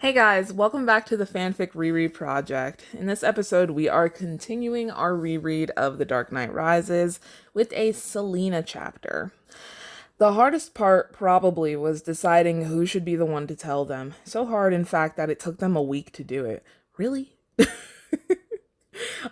Hey guys, welcome back to the fanfic reread project. In this episode, we are continuing our reread of The Dark Knight Rises with a Selena chapter. The hardest part probably was deciding who should be the one to tell them. So hard, in fact, that it took them a week to do it. Really?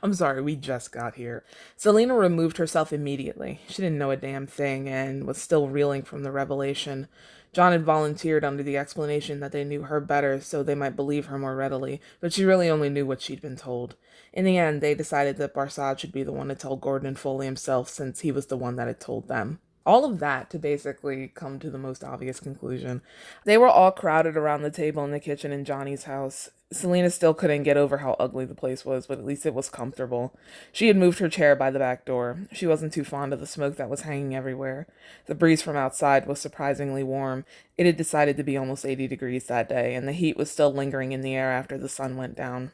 I'm sorry, we just got here. Selena removed herself immediately. She didn't know a damn thing and was still reeling from the revelation. John had volunteered under the explanation that they knew her better so they might believe her more readily, but she really only knew what she'd been told. In the end, they decided that Barsad should be the one to tell Gordon and Foley himself since he was the one that had told them. All of that to basically come to the most obvious conclusion. They were all crowded around the table in the kitchen in Johnny's house. Selena still couldn't get over how ugly the place was, but at least it was comfortable. She had moved her chair by the back door. She wasn't too fond of the smoke that was hanging everywhere. The breeze from outside was surprisingly warm. It had decided to be almost 80 degrees that day, and the heat was still lingering in the air after the sun went down.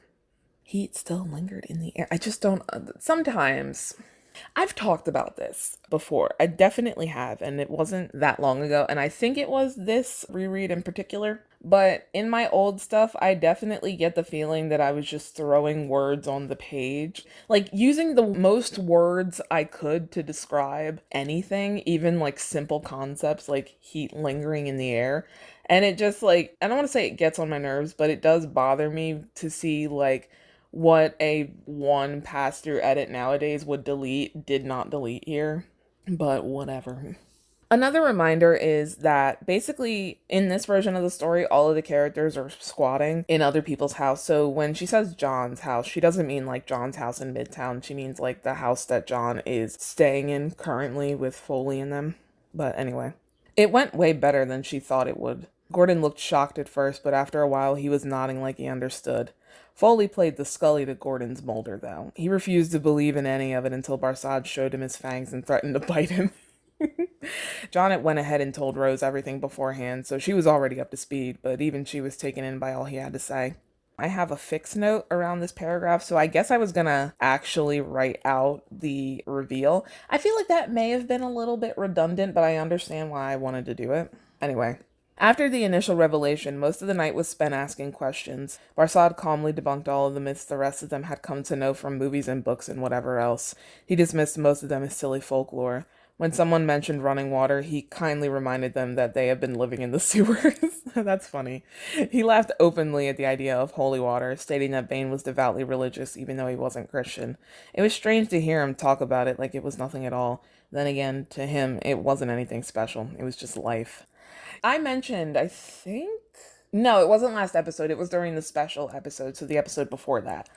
Heat still lingered in the air. I just don't... Sometimes... I've talked about this before. I definitely have, and it wasn't that long ago, and I think it was this reread in particular. But in my old stuff, I definitely get the feeling that I was just throwing words on the page. Like, using the most words I could to describe anything, even like simple concepts like heat lingering in the air. And it just like, I don't want to say it gets on my nerves, but it does bother me to see like what a one pass-through edit nowadays would did not delete here, but whatever. Another reminder is that basically in this version of the story, all of the characters are squatting in other people's house. So when she says John's house, she doesn't mean like John's house in Midtown. She means like the house that John is staying in currently with Foley and them. But anyway, it went way better than she thought it would. Gordon looked shocked at first, but after a while he was nodding like he understood. Foley played the Scully to Gordon's Mulder, though. He refused to believe in any of it until Barsad showed him his fangs and threatened to bite him. John had went ahead and told Rose everything beforehand, so she was already up to speed, but even she was taken in by all he had to say. I have a fix note around this paragraph, so I guess I was gonna actually write out the reveal. I feel like that may have been a little bit redundant, but I understand why I wanted to do it. Anyway. After the initial revelation, most of the night was spent asking questions. Barsad calmly debunked all of the myths the rest of them had come to know from movies and books and whatever else. He dismissed most of them as silly folklore. When someone mentioned running water, he kindly reminded them that they had been living in the sewers. That's funny. He laughed openly at the idea of holy water, stating that Bane was devoutly religious even though he wasn't Christian. It was strange to hear him talk about it like it was nothing at all. Then again, to him, it wasn't anything special. It was just life. I mentioned, I think... No, it wasn't last episode. It was during the special episode, so the episode before that,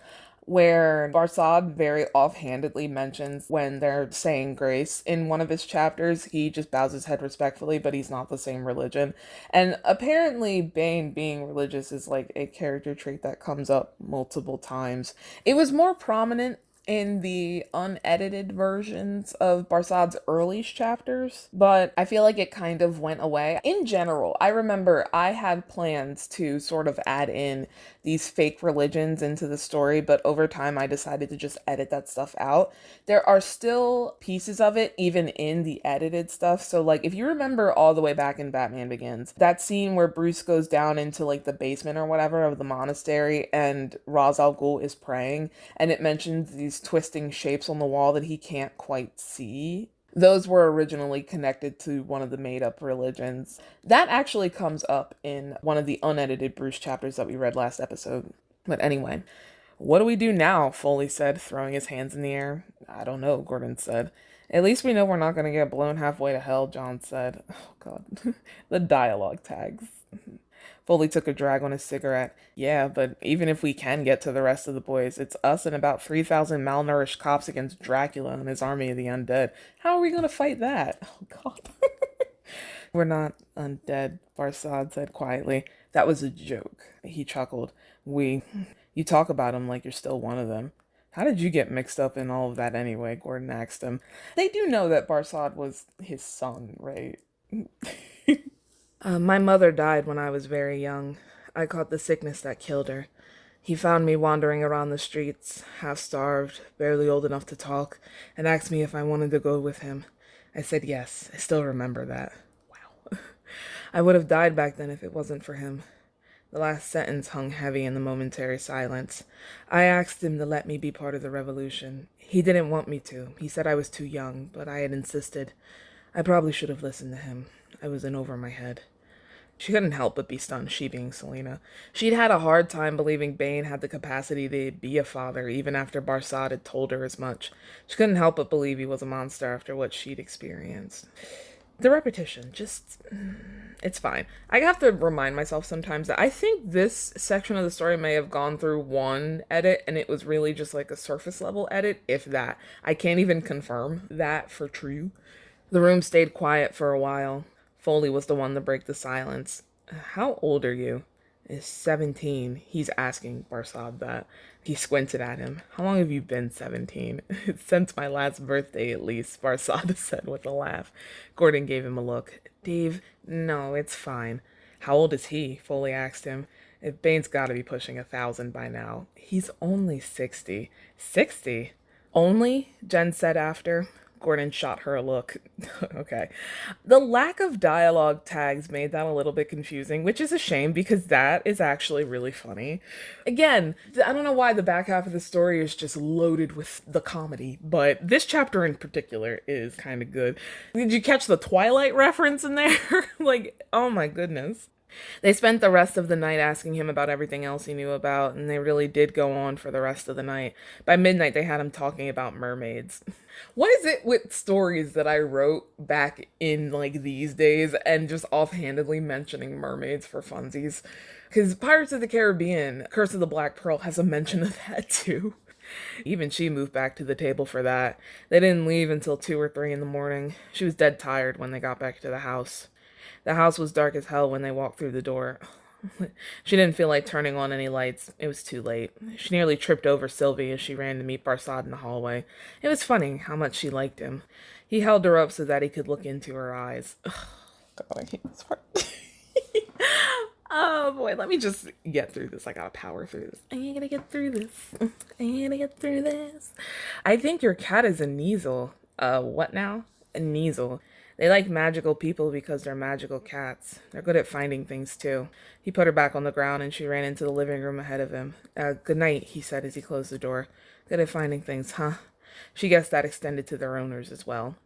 where Barsad very offhandedly mentions when they're saying grace in one of his chapters, he just bows his head respectfully, but he's not the same religion. And apparently Bane being religious is like a character trait that comes up multiple times. It was more prominent in the unedited versions of Barsad's earliest chapters, but I feel like it kind of went away. In general, I remember I had plans to sort of add in these fake religions into the story, but over time I decided to just edit that stuff out. There are still pieces of it even in the edited stuff, so like if you remember all the way back in Batman Begins, that scene where Bruce goes down into like the basement or whatever of the monastery and Ra's al Ghul is praying, and it mentions these twisting shapes on the wall that he can't quite see. Those were originally connected to one of the made-up religions. That actually comes up in one of the unedited Bruce chapters that we read last episode. But anyway, what do we do now? Foley said, throwing his hands in the air. I don't know, Gordon said. At least we know we're not going to get blown halfway to hell, John said. Oh, God. The dialogue tags. Foley took a drag on his cigarette. Yeah, but even if we can get to the rest of the boys, it's us and about 3,000 malnourished cops against Dracula and his army of the undead. How are we going to fight that? Oh, God. We're not undead, Barsad said quietly. That was a joke. He chuckled. You talk about them like you're still one of them. How did you get mixed up in all of that anyway? Gordon asked him. They do know that Barsad was his son, right? My mother died when I was very young. I caught the sickness that killed her. He found me wandering around the streets, half-starved, barely old enough to talk, and asked me if I wanted to go with him. I said yes. I still remember that. Wow. I would have died back then if it wasn't for him. The last sentence hung heavy in the momentary silence. I asked him to let me be part of the revolution. He didn't want me to. He said I was too young, but I had insisted. I probably should have listened to him. I was in over my head. She couldn't help but be stunned, she being Selena. She'd had a hard time believing Bane had the capacity to be a father, even after Barsad had told her as much. She couldn't help but believe he was a monster after what she'd experienced. The repetition, it's fine. I have to remind myself sometimes that I think this section of the story may have gone through one edit, and it was really just like a surface level edit, if that. I can't even confirm that for true. The room stayed quiet for a while. Foley was the one to break the silence. How old are you? Is 17. He's asking Barsad that. He squinted at him. How long have you been 17? Since my last birthday, at least, Barsad said with a laugh. Gordon gave him a look. Dave, no, it's fine. How old is he? Foley asked him. If Bane's gotta be pushing 1,000 by now. He's only 60. 60? Only? Jen said after. Gordon shot her a look. Okay. The lack of dialogue tags made that a little bit confusing, which is a shame because that is actually really funny. Again, I don't know why the back half of the story is just loaded with the comedy, but this chapter in particular is kind of good. Did you catch the Twilight reference in there? Like, oh my goodness. They spent the rest of the night asking him about everything else he knew about, and they really did go on for the rest of the night. By midnight, they had him talking about mermaids. What is it with stories that I wrote back in, like, these days and just offhandedly mentioning mermaids for funsies? Because Pirates of the Caribbean, Curse of the Black Pearl, has a mention of that, too. Even she moved back to the table for that. They didn't leave until 2 or 3 in the morning. She was dead tired when they got back to the house. The house was dark as hell when they walked through the door. She didn't feel like turning on any lights. It was too late. She nearly tripped over Sylvie as she ran to meet Barsad in the hallway. It was funny how much she liked him. He held her up so that he could look into her eyes. Ugh, God, I hate this part. Oh boy, let me just get through this. I gotta power through this. I gotta get through this. I gotta get through this. I think your cat is a Kneasel. What now? A Kneasel. They like magical people because they're magical cats. They're good at finding things, too. He put her back on the ground and she ran into the living room ahead of him. Good night, he said as he closed the door. Good at finding things, huh? She guessed that extended to their owners as well.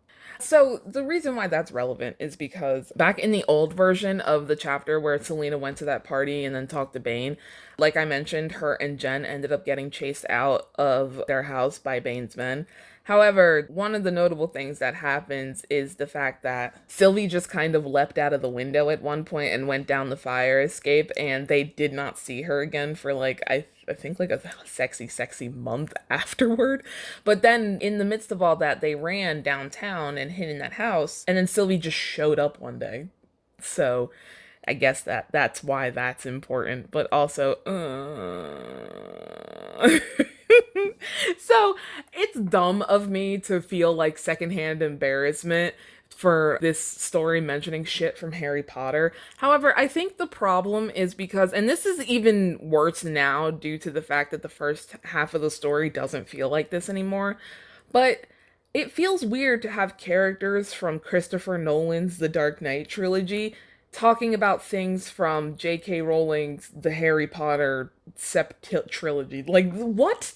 So the reason why that's relevant is because back in the old version of the chapter where Selena went to that party and then talked to Bane, like I mentioned, her and Jen ended up getting chased out of their house by Bane's men. However, one of the notable things that happens is the fact that Sylvie just kind of leapt out of the window at one point and went down the fire escape, and they did not see her again for like, I think like a sexy month afterward. But then in the midst of all that, they ran downtown and hid in that house, and then Sylvie just showed up one day. So I guess that's why that's important, but also, So it's dumb of me to feel like secondhand embarrassment for this story mentioning shit from Harry Potter. However, I think the problem is because, and this is even worse now due to the fact that the first half of the story doesn't feel like this anymore, but it feels weird to have characters from Christopher Nolan's The Dark Knight trilogy talking about things from J.K. Rowling's The Harry Potter trilogy. Like, what?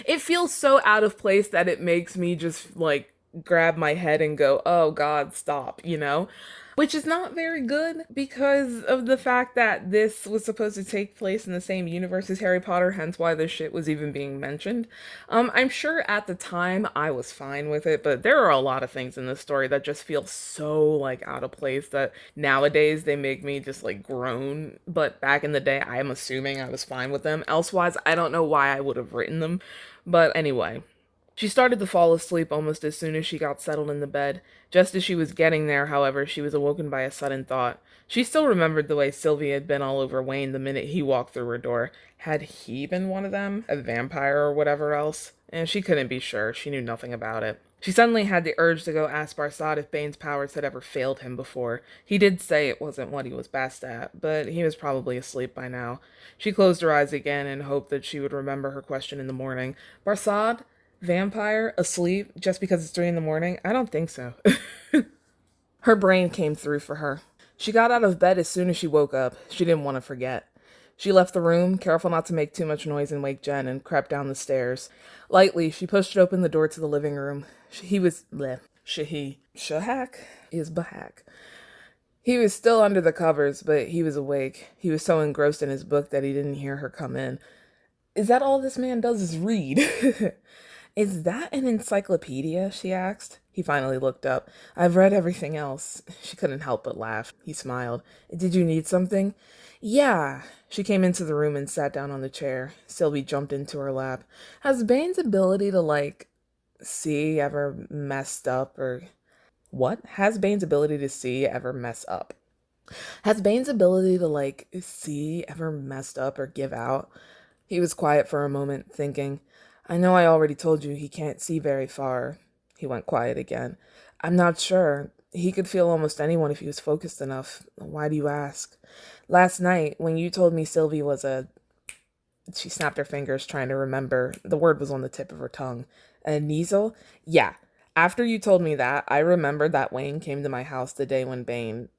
It feels so out of place that it makes me just, like, grab my head and go, oh God, stop, you know? Which is not very good because of the fact that this was supposed to take place in the same universe as Harry Potter, hence why this shit was even being mentioned. I'm sure at the time I was fine with it, but there are a lot of things in this story that just feel so, like, out of place that nowadays they make me just, like, groan. But back in the day, I'm assuming I was fine with them. Elsewise, I don't know why I would have written them. But anyway. She started to fall asleep almost as soon as she got settled in the bed. Just as she was getting there, however, she was awoken by a sudden thought. She still remembered the way Sylvie had been all over Wayne the minute he walked through her door. Had he been one of them? A vampire or whatever else? And she couldn't be sure. She knew nothing about it. She suddenly had the urge to go ask Barsad if Bane's powers had ever failed him before. He did say it wasn't what he was best at, but he was probably asleep by now. She closed her eyes again and hoped that she would remember her question in the morning. Barsad? Vampire? Asleep? Just because it's 3 in the morning? I don't think so. Her brain came through for her. She got out of bed as soon as she woke up. She didn't want to forget. She left the room, careful not to make too much noise and wake Jen, and crept down the stairs. Lightly, she pushed open the door to the living room. He was bleh. Shuh-haq is buh-haq. He was still under the covers, but he was awake. He was so engrossed in his book that he didn't hear her come in. Is that all this man does is read? Is that an encyclopedia? She asked. He finally looked up. I've read everything else. She couldn't help but laugh. He smiled. Did you need something? Yeah. She came into the room and sat down on the chair. Sylvie jumped into her lap. Has Bane's ability to, see ever messed up or... What? Has Bane's ability to see ever mess up? Has Bane's ability to, see ever messed up or give out? He was quiet for a moment, thinking. I know I already told you he can't see very far. He went quiet again. I'm not sure. He could feel almost anyone if he was focused enough. Why do you ask? Last night, when you told me Sylvie was a... She snapped her fingers, trying to remember. The word was on the tip of her tongue. A Niesel? Yeah. After you told me that, I remembered that Wayne came to my house the day when Bane...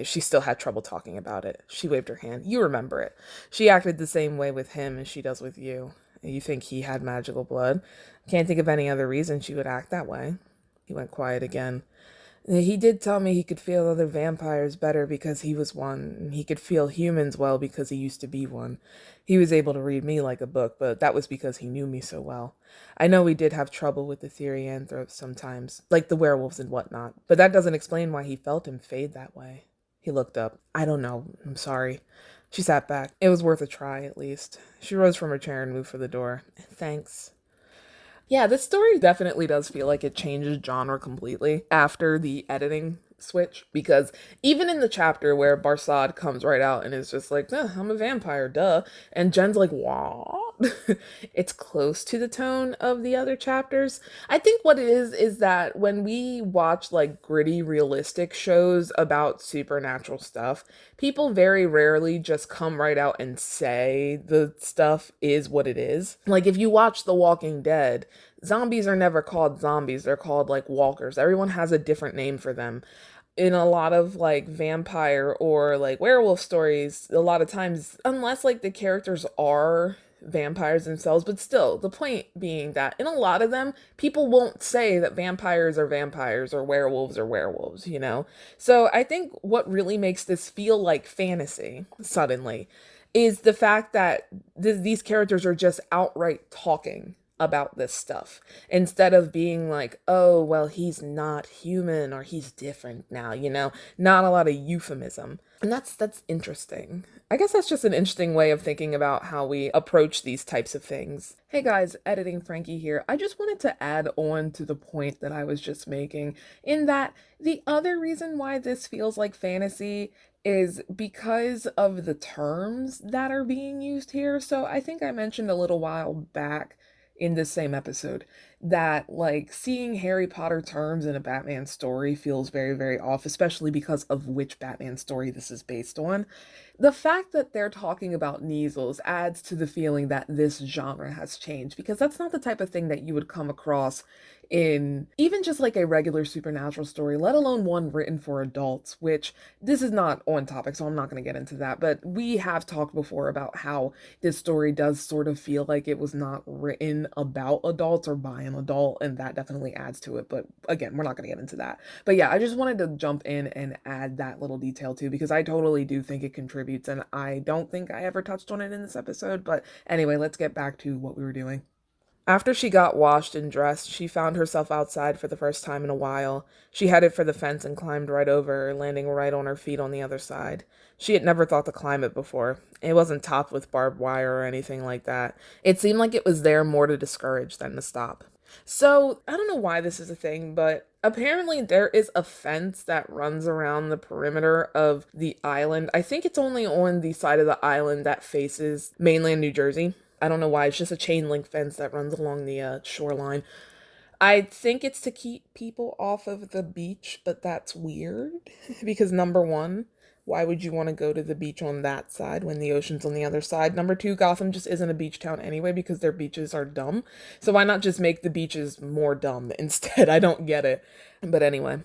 She still had trouble talking about it. She waved her hand. You remember it. She acted the same way with him as she does with you. You think he had magical blood? Can't think of any other reason she would act that way. He went quiet again. He did tell me he could feel other vampires better because he was one. He could feel humans well because he used to be one. He was able to read me like a book, but that was because he knew me so well. I know we did have trouble with the Therianthropes sometimes, like the werewolves and whatnot, but that doesn't explain why he felt him fade that way. He looked up. I don't know. I'm sorry. She sat back. It was worth a try, at least. She rose from her chair and moved for the door. Thanks. Yeah, this story definitely does feel like it changes genre completely after the editing switch, because even in the chapter where Barsad comes right out and is just like, I'm a vampire, duh, and Jen's like, what? It's close to the tone of the other chapters. I think what it is that when we watch gritty, realistic shows about supernatural stuff, people very rarely just come right out and say the stuff is what it is. Like if you watch The Walking Dead, zombies are never called zombies, they're called walkers. Everyone has a different name for them. In a lot of vampire or werewolf stories, a lot of times, unless the characters are vampires themselves, but still, the point being that in a lot of them, people won't say that vampires are vampires or werewolves are werewolves, you know? So I think what really makes this feel like fantasy, suddenly, is the fact that these characters are just outright talking about this stuff instead of being like, oh, well, he's not human or he's different now, not a lot of euphemism. And that's interesting. I guess that's just an interesting way of thinking about how we approach these types of things. Hey guys, Editing Frankie here. I just wanted to add on to the point that I was just making, in that the other reason why this feels like fantasy is because of the terms that are being used here. So I think I mentioned a little while back in this same episode that seeing Harry Potter terms in a Batman story feels very, very off, especially because of which Batman story this is based on. The fact that they're talking about Niesels adds to the feeling that this genre has changed, because that's not the type of thing that you would come across in even just a regular supernatural story, let alone one written for adults, which this is not on topic, so I'm not going to get into that. But we have talked before about how this story does sort of feel like it was not written about adults or by an adult, and that definitely adds to it. But again, we're not going to get into that. But yeah, I just wanted to jump in and add that little detail too, because I totally do think it contributes, and I don't think I ever touched on it in this episode. But anyway, let's get back to what we were doing. After she got washed and dressed, she found herself outside for the first time in a while. She headed for the fence and climbed right over, landing right on her feet on the other side. She had never thought to climb it before. It wasn't topped with barbed wire or anything like that. It seemed like it was there more to discourage than to stop. So, I don't know why this is a thing, but apparently there is a fence that runs around the perimeter of the island. I think it's only on the side of the island that faces mainland New Jersey. I don't know why. It's just a chain link fence that runs along the shoreline. I think it's to keep people off of the beach, but that's weird because number one, why would you want to go to the beach on that side when the ocean's on the other side? Number two, Gotham just isn't a beach town anyway because their beaches are dumb. So why not just make the beaches more dumb instead? I don't get it. But anyway.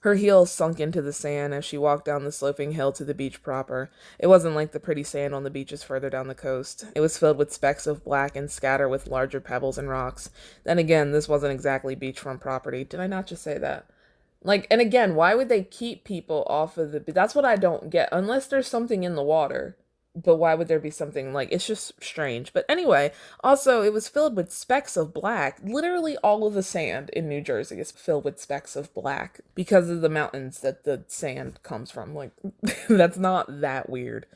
Her heels sunk into the sand as she walked down the sloping hill to the beach proper. It wasn't like the pretty sand on the beaches further down the coast. It was filled with specks of black and scattered with larger pebbles and rocks. Then again, this wasn't exactly beachfront property. Did I not just say that? Like, and again, why would they keep people off of the... That's what I don't get. Unless there's something in the water. But why would there be something like... It's just strange. But anyway, also, it was filled with specks of black. Literally all of the sand in New Jersey is filled with specks of black because of the mountains that the sand comes from. Like, that's not that weird.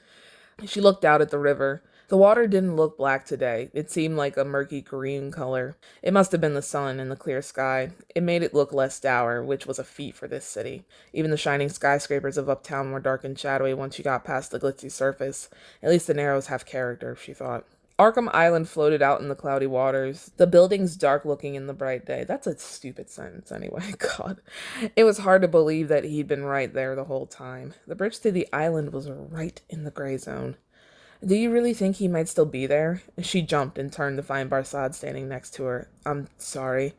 She looked out at the river. The water didn't look black today. It seemed like a murky green color. It must have been the sun and the clear sky. It made it look less dour, which was a feat for this city. Even the shining skyscrapers of uptown were dark and shadowy once you got past the glitzy surface. At least the Narrows have character, she thought. Arkham Island floated out in the cloudy waters, the buildings dark-looking in the bright day. That's a stupid sentence anyway, God. It was hard to believe that he'd been right there the whole time. The bridge to the island was right in the gray zone. Do you really think he might still be there? She jumped and turned to find Barsad standing next to her. I'm sorry.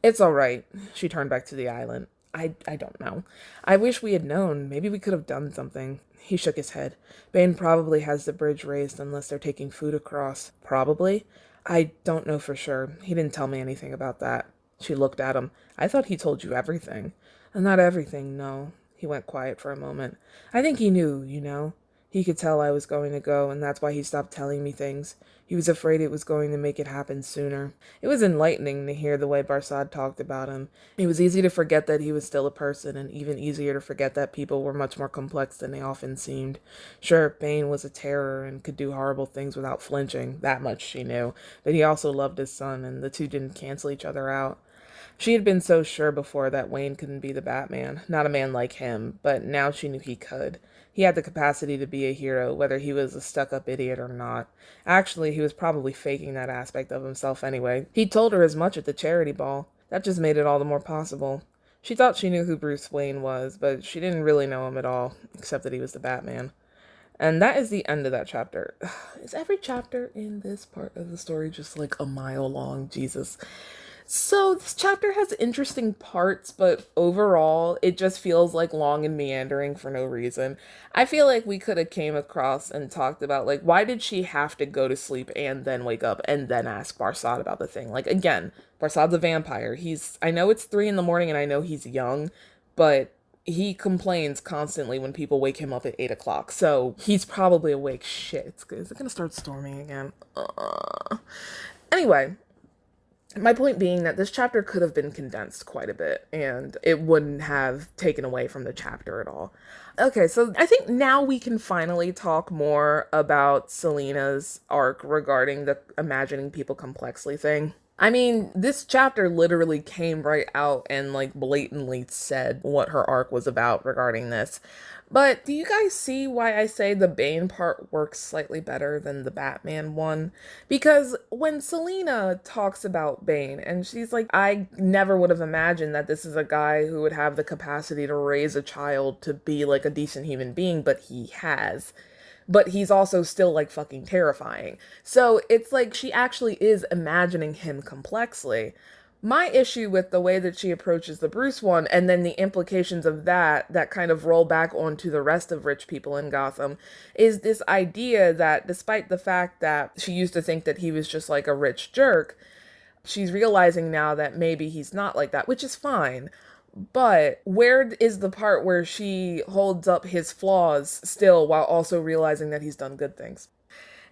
It's all right. She turned back to the island. I don't know. I wish we had known. Maybe we could have done something. He shook his head. Bane probably has the bridge raised unless they're taking food across. Probably? I don't know for sure. He didn't tell me anything about that. She looked at him. I thought he told you everything. Not everything, no. He went quiet for a moment. I think he knew, you know. He could tell I was going to go, and that's why he stopped telling me things. He was afraid it was going to make it happen sooner. It was enlightening to hear the way Barsad talked about him. It was easy to forget that he was still a person, and even easier to forget that people were much more complex than they often seemed. Sure, Bane was a terror and could do horrible things without flinching. That much she knew. But he also loved his son, and the two didn't cancel each other out. She had been so sure before that Wayne couldn't be the Batman. Not a man like him, but now she knew he could. He had the capacity to be a hero, whether he was a stuck-up idiot or not. Actually, he was probably faking that aspect of himself anyway. He told her as much at the charity ball. That just made it all the more possible. She thought she knew who Bruce Wayne was, but she didn't really know him at all, except that he was the Batman. And that is the end of that chapter. Is every chapter in this part of the story just like a mile long? Jesus. So this chapter has interesting parts, but overall, it just feels like long and meandering for no reason. I feel like we could have came across and talked about, like, why did she have to go to sleep and then wake up and then ask Barsad about the thing? Like, again, Barsad's a vampire. I know it's 3 a.m. and I know he's young, but he complains constantly when people wake him up at 8 o'clock. So he's probably awake. Shit, is it gonna start storming again? Anyway. My point being that this chapter could have been condensed quite a bit, and it wouldn't have taken away from the chapter at all. Okay, so I think now we can finally talk more about Selina's arc regarding the imagining people complexly thing. I mean, this chapter literally came right out and, like, blatantly said what her arc was about regarding this. But do you guys see why I say the Bane part works slightly better than the Batman one? Because when Selina talks about Bane, and she's like, I never would have imagined that this is a guy who would have the capacity to raise a child to be, like, a decent human being, but he has. But he's also still, like, fucking terrifying. So it's like she actually is imagining him complexly. My issue with the way that she approaches the Bruce one, and then the implications of that kind of roll back onto the rest of rich people in Gotham, is this idea that despite the fact that she used to think that he was just like a rich jerk, she's realizing now that maybe he's not like that, which is fine. But where is the part where she holds up his flaws still while also realizing that he's done good things?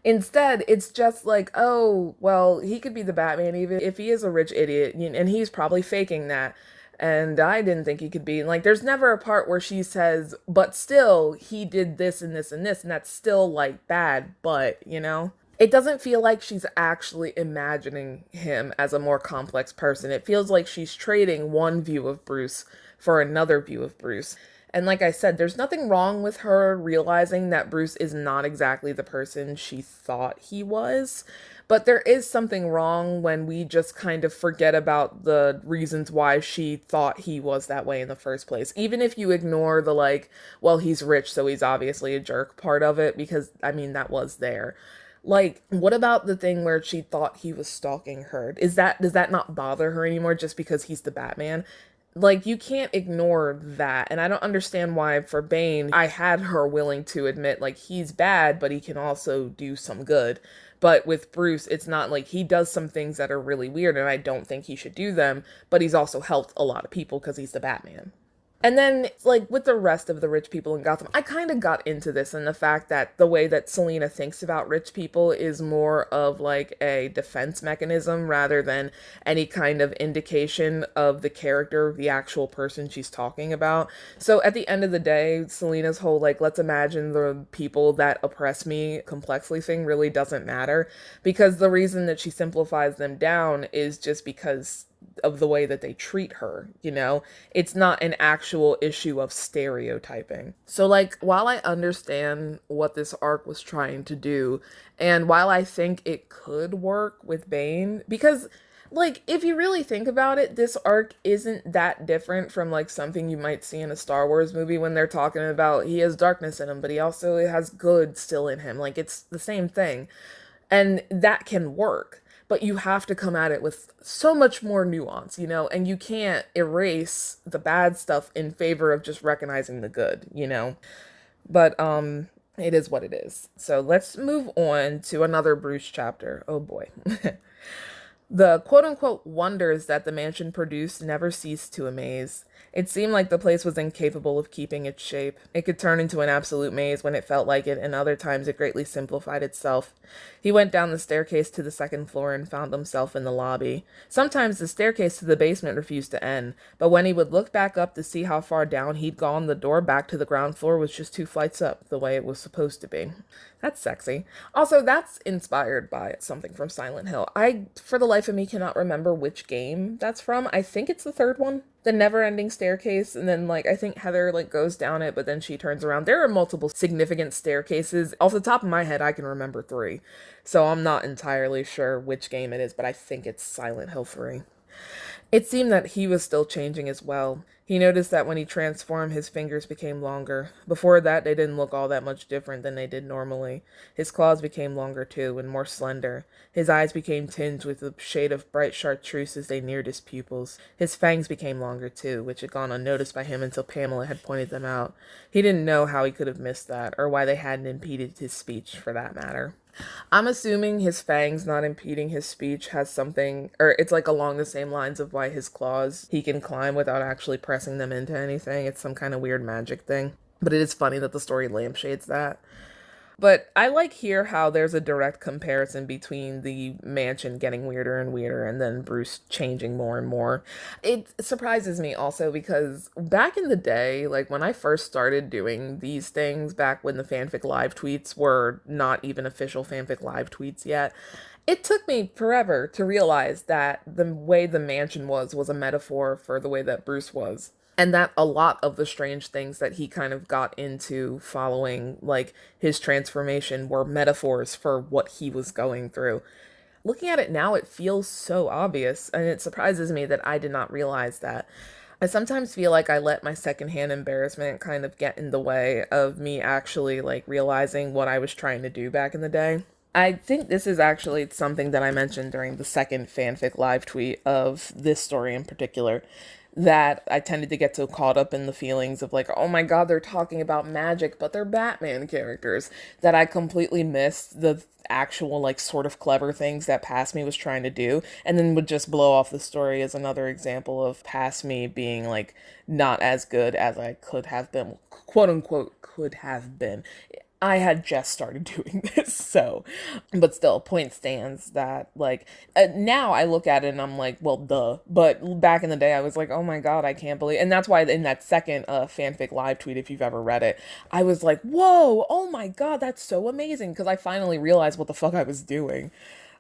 Instead, it's just like, oh, well, he could be the Batman even if he is a rich idiot, and he's probably faking that. And I didn't think he could be. Like, there's never a part where she says, but still, he did this and this and this, and that's still, like, bad, but, you know? It doesn't feel like she's actually imagining him as a more complex person. It feels like she's trading one view of Bruce for another view of Bruce. And like I said, there's nothing wrong with her realizing that Bruce is not exactly the person she thought he was. But there is something wrong when we just kind of forget about the reasons why she thought he was that way in the first place. Even if you ignore the, like, well, he's rich, so he's obviously a jerk part of it, because, I mean, that was there. Like, what about the thing where she thought he was stalking her? Does that not bother her anymore just because he's the Batman? Like, you can't ignore that. And I don't understand why for Bane, I had her willing to admit, like, he's bad, but he can also do some good. But with Bruce, it's not like he does some things that are really weird, and I don't think he should do them, but he's also helped a lot of people because he's the Batman. And then, like, with the rest of the rich people in Gotham, I kind of got into this and the fact that the way that Selina thinks about rich people is more of like a defense mechanism rather than any kind of indication of the character of the actual person she's talking about. So at the end of the day, Selina's whole, like, let's imagine the people that oppress me complexly thing really doesn't matter, because the reason that she simplifies them down is just because of the way that they treat her, you know? It's not an actual issue of stereotyping. So, like, while I understand what this arc was trying to do, and while I think it could work with Bane, because, like, if you really think about it, this arc isn't that different from, like, something you might see in a Star Wars movie when they're talking about he has darkness in him, but he also has good still in him. Like, it's the same thing. And that can work, but you have to come at it with so much more nuance, you know, and you can't erase the bad stuff in favor of just recognizing the good, you know. But it is what it is. So let's move on to another Bruce chapter. Oh boy. The quote-unquote wonders that the mansion produced never ceased to amaze. It seemed like the place was incapable of keeping its shape. It could turn into an absolute maze when it felt like it, and other times it greatly simplified itself. He went down the staircase to the second floor and found himself in the lobby. Sometimes the staircase to the basement refused to end, but when he would look back up to see how far down he'd gone, the door back to the ground floor was just 2 flights up, the way it was supposed to be. That's sexy. Also, that's inspired by something from Silent Hill. I, for the life of me, cannot remember which game that's from. I think it's the third one. The never-ending staircase, and then, like, I think Heather, like, goes down it, but then she turns around. There are multiple significant staircases. Off the top of my head, I can remember 3. So I'm not entirely sure which game it is, but I think it's Silent Hill 3. It seemed that he was still changing as well. He noticed that when he transformed, his fingers became longer. Before that, they didn't look all that much different than they did normally. His claws became longer too, and more slender. His eyes became tinged with a shade of bright chartreuse as they neared his pupils. His fangs became longer too, which had gone unnoticed by him until Pamela had pointed them out. He didn't know how he could have missed that, or why they hadn't impeded his speech, for that matter. I'm assuming his fangs not impeding his speech has something, or it's like along the same lines of why his claws he can climb without actually pressing them into anything. It's some kind of weird magic thing. But it is funny that the story lampshades that. But I like here how there's a direct comparison between the mansion getting weirder and weirder and then Bruce changing more and more. It surprises me also because back in the day, like when I first started doing these things, back when the fanfic live tweets were not even official fanfic live tweets yet, it took me forever to realize that the way the mansion was a metaphor for the way that Bruce was. And that a lot of the strange things that he kind of got into following, like, his transformation were metaphors for what he was going through. Looking at it now, it feels so obvious, and it surprises me that I did not realize that. I sometimes feel like I let my secondhand embarrassment kind of get in the way of me actually, like, realizing what I was trying to do back in the day. I think this is actually something that I mentioned during the second fanfic live tweet of this story in particular, that I tended to get so caught up in the feelings of like, oh my god, they're talking about magic, but they're Batman characters, that I completely missed the actual, like, sort of clever things that Past Me was trying to do, and then would just blow off the story as another example of Past Me being, like, not as good as I could have been, quote unquote, could have been. I had just started doing this, so, but still, point stands that, like, now I look at it and I'm like, well, duh, but back in the day I was like, oh my god, I can't believe, and that's why in that second fanfic live tweet, if you've ever read it, I was like, whoa, oh my god, that's so amazing, because I finally realized what the fuck I was doing.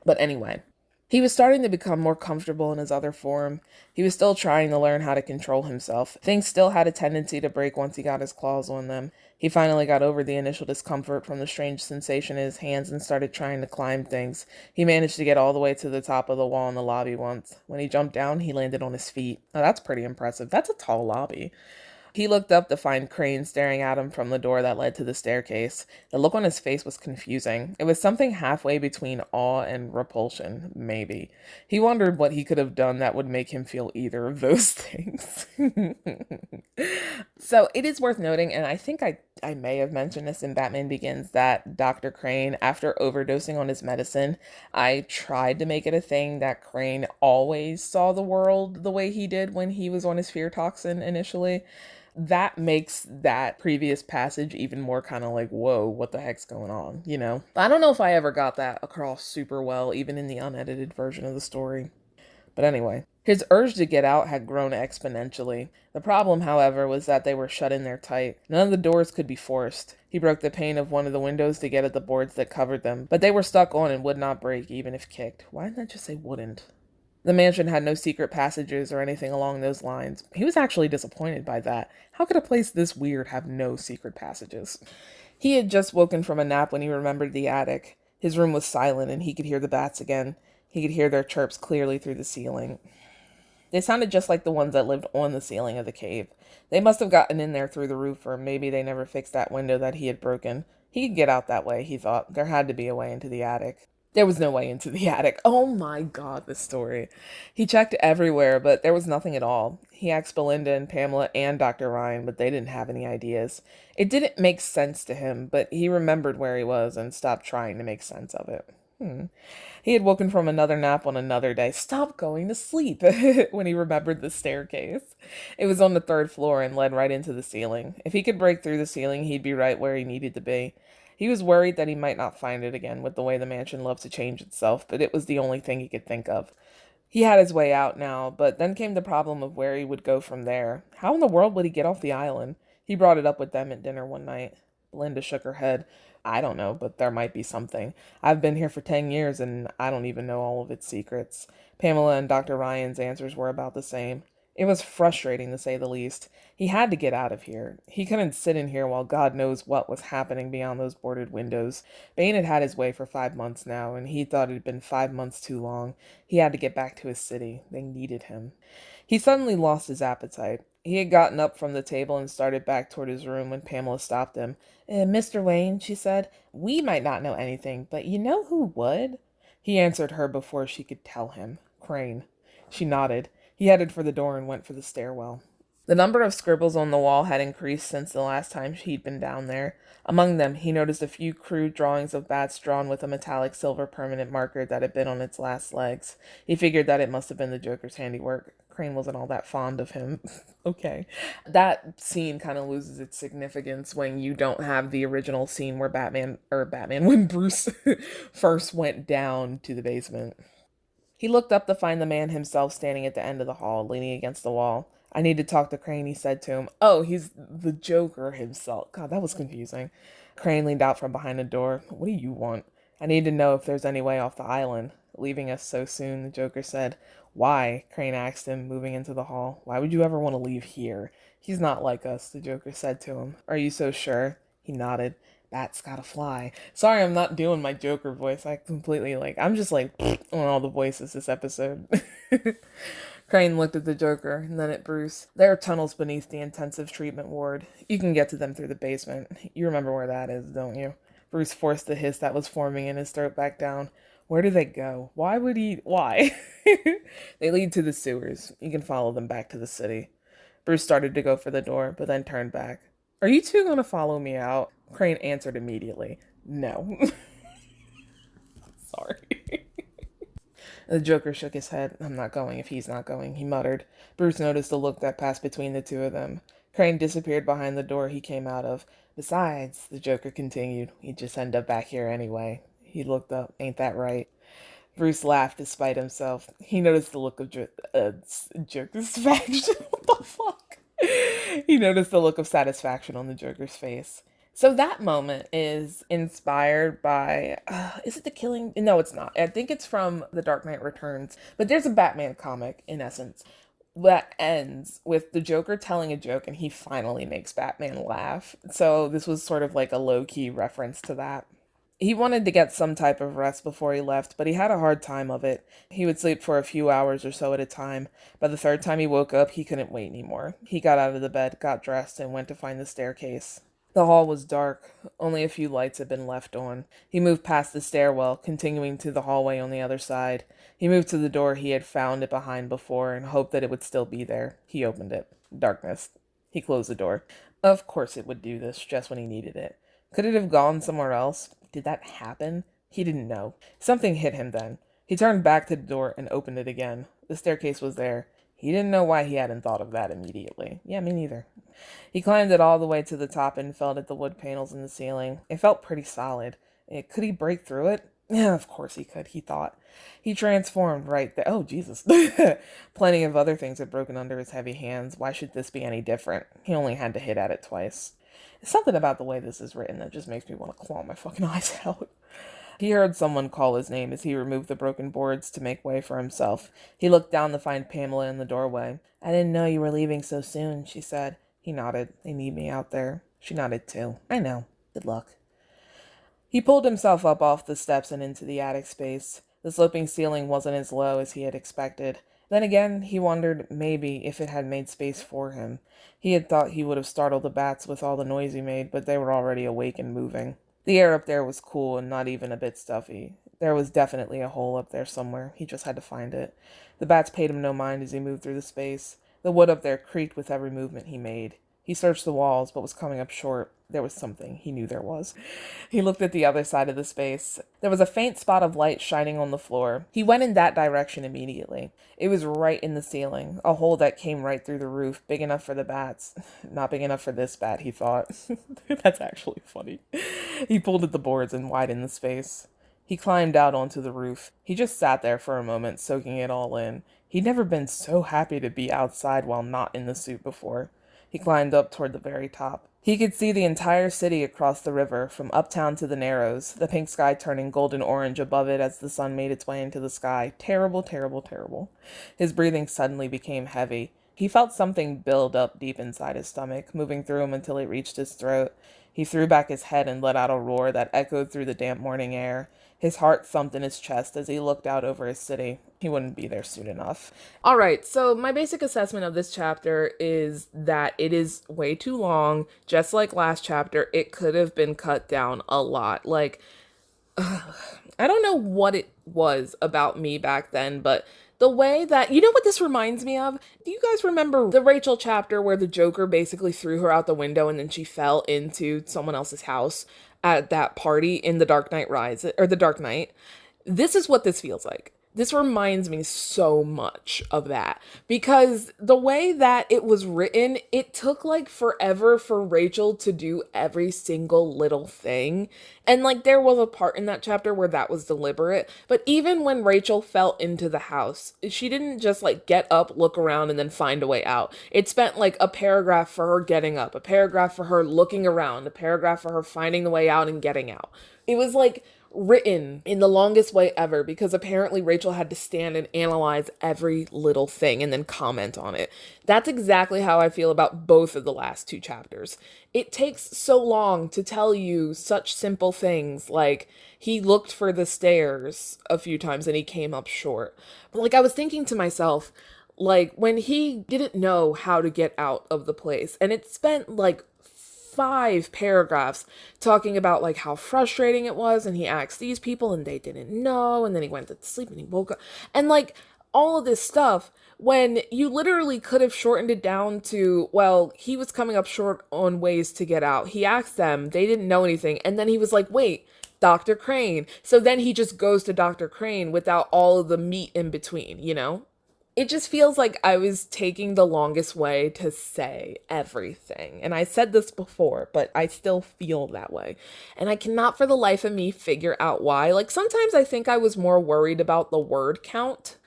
But anyway, he was starting to become more comfortable in his other form. He was still trying to learn how to control himself. Things still had a tendency to break once he got his claws on them. He finally got over the initial discomfort from the strange sensation in his hands and started trying to climb things. He managed to get all the way to the top of the wall in the lobby once. When he jumped down, he landed on his feet. Now, that's pretty impressive. That's a tall lobby. He looked up to find Crane staring at him from the door that led to the staircase. The look on his face was confusing. It was something halfway between awe and repulsion, maybe. He wondered what he could have done that would make him feel either of those things. So it is worth noting, and I think I may have mentioned this in Batman Begins, that Dr. Crane, after overdosing on his medicine, I tried to make it a thing that Crane always saw the world the way he did when he was on his fear toxin initially. That makes that previous passage even more kind of like, whoa, what the heck's going on, you know? I don't know if I ever got that across super well, even in the unedited version of the story. But anyway, his urge to get out had grown exponentially. The problem, however, was that they were shut in there tight. None of the doors could be forced. He broke the pane of one of the windows to get at the boards that covered them, but they were stuck on and would not break even if kicked. Why didn't I just say wouldn't? The mansion had no secret passages or anything along those lines. He was actually disappointed by that. How could a place this weird have no secret passages? He had just woken from a nap when he remembered the attic. His room was silent and he could hear the bats again. He could hear their chirps clearly through the ceiling. They sounded just like the ones that lived on the ceiling of the cave. They must have gotten in there through the roof, or maybe they never fixed that window that he had broken. He could get out that way, he thought. There had to be a way into the attic. There was no way into the attic. Oh my god, this story. He checked everywhere, but there was nothing at all. He asked Belinda and Pamela and Dr. Ryan, but they didn't have any ideas. It didn't make sense to him, but he remembered where he was and stopped trying to make sense of it. He had woken from another nap on another day. Stop going to sleep when he remembered the staircase. It was on the 3rd floor and led right into the ceiling. If he could break through the ceiling, he'd be right where he needed to be. He was worried that he might not find it again with the way the mansion loved to change itself, but it was the only thing he could think of. He had his way out now, but then came the problem of where he would go from there. How in the world would he get off the island? He brought it up with them at dinner one night. Belinda shook her head. I don't know, but there might be something. I've been here for 10 years and I don't even know all of its secrets. Pamela and Dr. Ryan's answers were about the same. It was frustrating, to say the least. He had to get out of here. He couldn't sit in here while God knows what was happening beyond those boarded windows. Bane had had his way for 5 months now, and he thought it had been 5 months too long. He had to get back to his city. They needed him. He suddenly lost his appetite. He had gotten up from the table and started back toward his room when Pamela stopped him. Mr. Wayne, she said, we might not know anything, but you know who would? He answered her before she could tell him. Crane. She nodded. He headed for the door and went for the stairwell. The number of scribbles on the wall had increased since the last time he'd been down there. Among them, he noticed a few crude drawings of bats drawn with a metallic silver permanent marker that had been on its last legs. He figured that it must have been the Joker's handiwork. Crane wasn't all that fond of him. Okay. That scene kind of loses its significance when you don't have the original scene where when Bruce first went down to the basement. He looked up to find the man himself standing at the end of the hall, leaning against the wall. I need to talk to Crane, he said to him. Oh, he's the Joker himself. God, that was confusing. Crane leaned out from behind the door. What do you want? I need to know if there's any way off the island. Leaving us so soon, the Joker said. Why? Crane asked him, moving into the hall. Why would you ever want to leave here? He's not like us, the Joker said to him. Are you so sure? He nodded. Bats gotta fly. Sorry, I'm not doing my Joker voice. I'm just like on all the voices this episode. Crane looked at the Joker, and then at Bruce. There are tunnels beneath the intensive treatment ward. You can get to them through the basement. You remember where that is, don't you? Bruce forced the hiss that was forming in his throat back down. Where do they go? Why? They lead to the sewers. You can follow them back to the city. Bruce started to go for the door, but then turned back. Are you two going to follow me out? Crane answered immediately. No. Sorry. The Joker shook his head. I'm not going if he's not going, he muttered. Bruce noticed the look that passed between the two of them. Crane disappeared behind the door he came out of. Besides, the Joker continued, he'd just end up back here anyway. He looked up. Ain't that right? Bruce laughed despite himself. He noticed the look of Joker's satisfaction. What the fuck? He noticed the look of satisfaction on the Joker's face. So that moment is inspired by, is it The Killing? No, it's not. I think it's from The Dark Knight Returns. But there's a Batman comic, in essence, that ends with the Joker telling a joke and he finally makes Batman laugh. So this was sort of like a low-key reference to that. He wanted to get some type of rest before he left, but he had a hard time of it. He would sleep for a few hours or so at a time. By the third time he woke up, he couldn't wait anymore. He got out of the bed, got dressed, and went to find the staircase. The hall was dark. Only a few lights had been left on. He moved past the stairwell, continuing to the hallway on the other side. He moved to the door he had found it behind before and hoped that it would still be there. He opened it. Darkness. He closed the door. Of course it would do this just when he needed it. Could it have gone somewhere else? Did that happen? He didn't know. Something hit him then. He turned back to the door and opened it again. The staircase was there. He didn't know why he hadn't thought of that immediately. Yeah, me neither. He climbed it all the way to the top and felt at the wood panels in the ceiling. It felt pretty solid. Could he break through it? Yeah, of course he could, he thought. He transformed right there. Oh, Jesus. Plenty of other things had broken under his heavy hands. Why should this be any different? He only had to hit at it twice. There's something about the way this is written that just makes me want to claw my fucking eyes out. He heard someone call his name as he removed the broken boards to make way for himself. He looked down to find Pamela in the doorway. "I didn't know you were leaving so soon," she said. He nodded. "They need me out there." She nodded too. "I know. Good luck." He pulled himself up off the steps and into the attic space. The sloping ceiling wasn't as low as he had expected. Then again, he wondered maybe if it had made space for him. He had thought he would have startled the bats with all the noise he made, but they were already awake and moving. The air up there was cool and not even a bit stuffy. There was definitely a hole up there somewhere. He just had to find it. The bats paid him no mind as he moved through the space. The wood up there creaked with every movement he made. He searched the walls, but was coming up short. There was something. He knew there was. He looked at the other side of the space. There was a faint spot of light shining on the floor. He went in that direction immediately. It was right in the ceiling, a hole that came right through the roof, big enough for the bats. Not big enough for this bat, he thought. That's actually funny. He pulled at the boards and widened the space. He climbed out onto the roof. He just sat there for a moment, soaking it all in. He'd never been so happy to be outside while not in the suit before. He climbed up toward the very top. He could see the entire city across the river, from uptown to the Narrows, the pink sky turning golden orange above it as the sun made its way into the sky. Terrible, terrible, terrible. His breathing suddenly became heavy. He felt something build up deep inside his stomach, moving through him until it reached his throat. He threw back his head and let out a roar that echoed through the damp morning air. His heart thumped in his chest as he looked out over his city. He wouldn't be there soon enough. All right, so my basic assessment of this chapter is that it is way too long. Just like last chapter, it could have been cut down a lot. Like, I don't know what it was about me back then, but the way that, you know what this reminds me of? Do you guys remember the Rachel chapter where the Joker basically threw her out the window and then she fell into someone else's house at that party in The Dark Knight Rises, or The Dark Knight? This is what this feels like. This reminds me so much of that, because the way that it was written, it took like forever for Rachel to do every single little thing. And like there was a part in that chapter where that was deliberate, but even when Rachel fell into the house, she didn't just like get up, look around, and then find a way out. It spent like a paragraph for her getting up, a paragraph for her looking around, a paragraph for her finding the way out and getting out. It was like written in the longest way ever, because apparently Rachel had to stand and analyze every little thing and then comment on it. That's exactly how I feel about both of the last two chapters. It takes so long to tell you such simple things like he looked for the stairs a few times and he came up short. But like I was thinking to myself, like when he didn't know how to get out of the place, and it spent like 5 paragraphs talking about like how frustrating it was, and he asked these people and they didn't know, and then he went to sleep and he woke up, and like all of this stuff, when you literally could have shortened it down to, well, he was coming up short on ways to get out. He asked them, they didn't know anything, and then he was like, wait, Dr. Crane. So then he just goes to Dr. Crane without all of the meat in between, you know? It just feels like I was taking the longest way to say everything. And I said this before, but I still feel that way. And I cannot for the life of me figure out why. Like sometimes I think I was more worried about the word count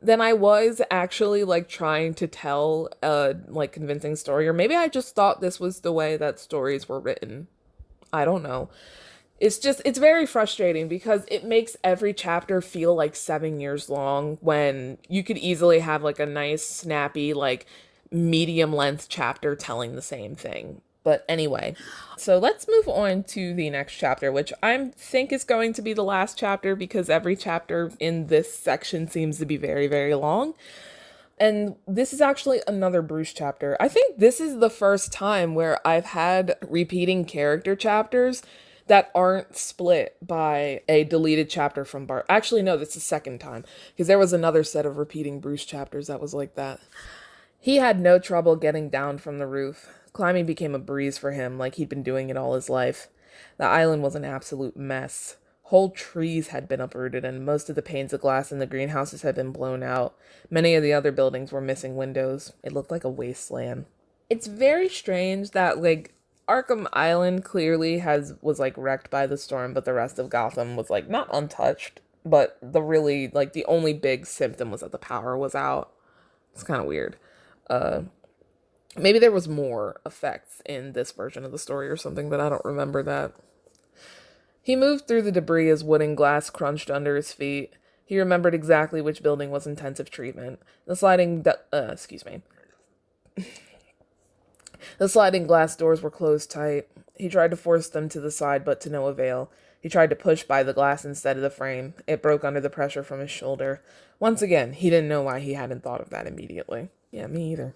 than I was actually like trying to tell a like convincing story. Or maybe I just thought this was the way that stories were written. I don't know. It's very frustrating because it makes every chapter feel like 7 years long when you could easily have like a nice, snappy, like medium length chapter telling the same thing. But anyway, so let's move on to the next chapter, which I think is going to be the last chapter because every chapter in this section seems to be very, very long. And this is actually another Bruce chapter. I think this is the first time where I've had repeating character chapters that aren't split by a deleted chapter from Bart. Actually, no, that's the second time because there was another set of repeating Bruce chapters that was like that. He had no trouble getting down from the roof. Climbing became a breeze for him, like he'd been doing it all his life. The island was an absolute mess. Whole trees had been uprooted, and most of the panes of glass in the greenhouses had been blown out. Many of the other buildings were missing windows. It looked like a wasteland. It's very strange that, like, Arkham Island clearly was, like, wrecked by the storm, but the rest of Gotham was, like, not untouched. But the only big symptom was that the power was out. It's kind of weird. Maybe there was more effects in this version of the story or something, but I don't remember that. He moved through the debris as wood and glass crunched under his feet. He remembered exactly which building was intensive treatment. The sliding glass doors were closed tight. He tried to force them to the side, but to no avail. He tried to push by the glass instead of the frame. It broke under the pressure from his shoulder. Once again, he didn't know why he hadn't thought of that immediately. Yeah, me either.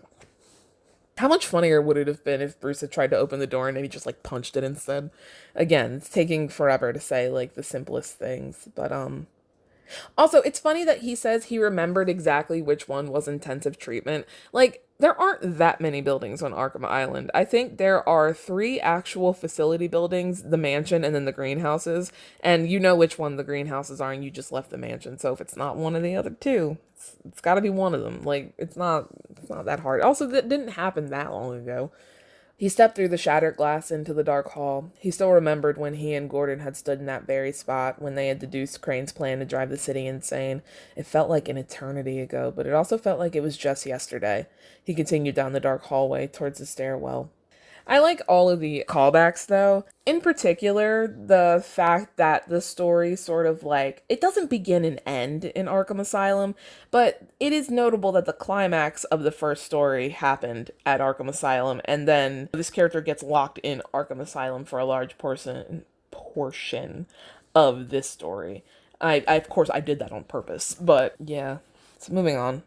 How much funnier would it have been if Bruce had tried to open the door and then he just, like, punched it instead? Again, it's taking forever to say, like, the simplest things. But, also, it's funny that he says he remembered exactly which one was intensive treatment. Like, there aren't that many buildings on Arkham Island. I think there are 3 actual facility buildings, the mansion, and then the greenhouses. And you know which one the greenhouses are, and you just left the mansion. So if it's not one of the other 2, it's got to be one of them. Like, it's not that hard. Also, that didn't happen that long ago. He stepped through the shattered glass into the dark hall. He still remembered when he and Gordon had stood in that very spot, when they had deduced Crane's plan to drive the city insane. It felt like an eternity ago, but it also felt like it was just yesterday. He continued down the dark hallway towards the stairwell. I like all of the callbacks, though. In particular, the fact that the story sort of, like, it doesn't begin and end in Arkham Asylum, but it is notable that the climax of the first story happened at Arkham Asylum, and then this character gets locked in Arkham Asylum for a large portion of this story. Of course, I did that on purpose, but yeah. So moving on.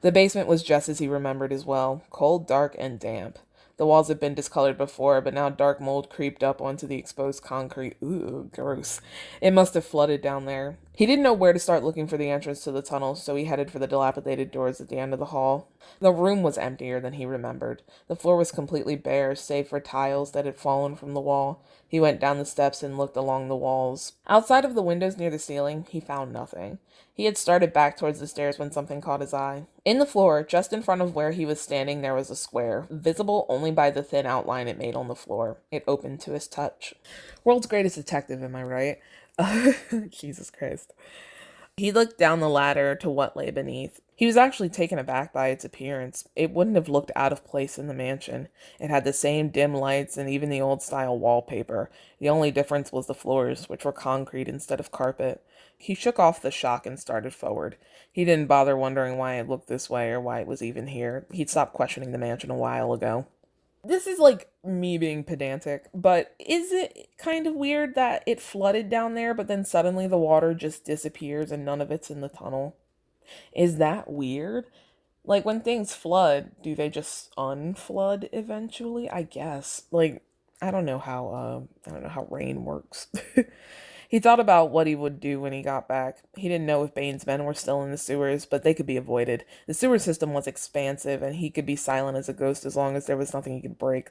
The basement was just as he remembered as well, cold, dark, and damp. The walls had been discolored before, but now dark mold creeped up onto the exposed concrete. Ooh, gross. It must have flooded down there. He didn't know where to start looking for the entrance to the tunnel, so he headed for the dilapidated doors at the end of the hall. The room was emptier than he remembered. The floor was completely bare, save for tiles that had fallen from the wall. He went down the steps and looked along the walls. Outside of the windows near the ceiling, he found nothing. He had started back towards the stairs when something caught his eye. In the floor, just in front of where he was standing, there was a square, visible only by the thin outline it made on the floor. It opened to his touch. World's greatest detective, am I right? Jesus Christ. He looked down the ladder to what lay beneath. He was actually taken aback by its appearance. It wouldn't have looked out of place in the mansion. It had the same dim lights and even the old-style wallpaper. The only difference was the floors, which were concrete instead of carpet. He shook off the shock and started forward. He didn't bother wondering why it looked this way or why it was even here. He'd stopped questioning the mansion a while ago. This is like me being pedantic, but is it kind of weird that it flooded down there, but then suddenly the water just disappears and none of it's in the tunnel? Is that weird? Like, when things flood, do they just unflood eventually? I guess. Like, I don't know how rain works. He thought about what he would do when he got back. He didn't know if Bane's men were still in the sewers, but they could be avoided. The sewer system was expansive, and he could be silent as a ghost as long as there was nothing he could break.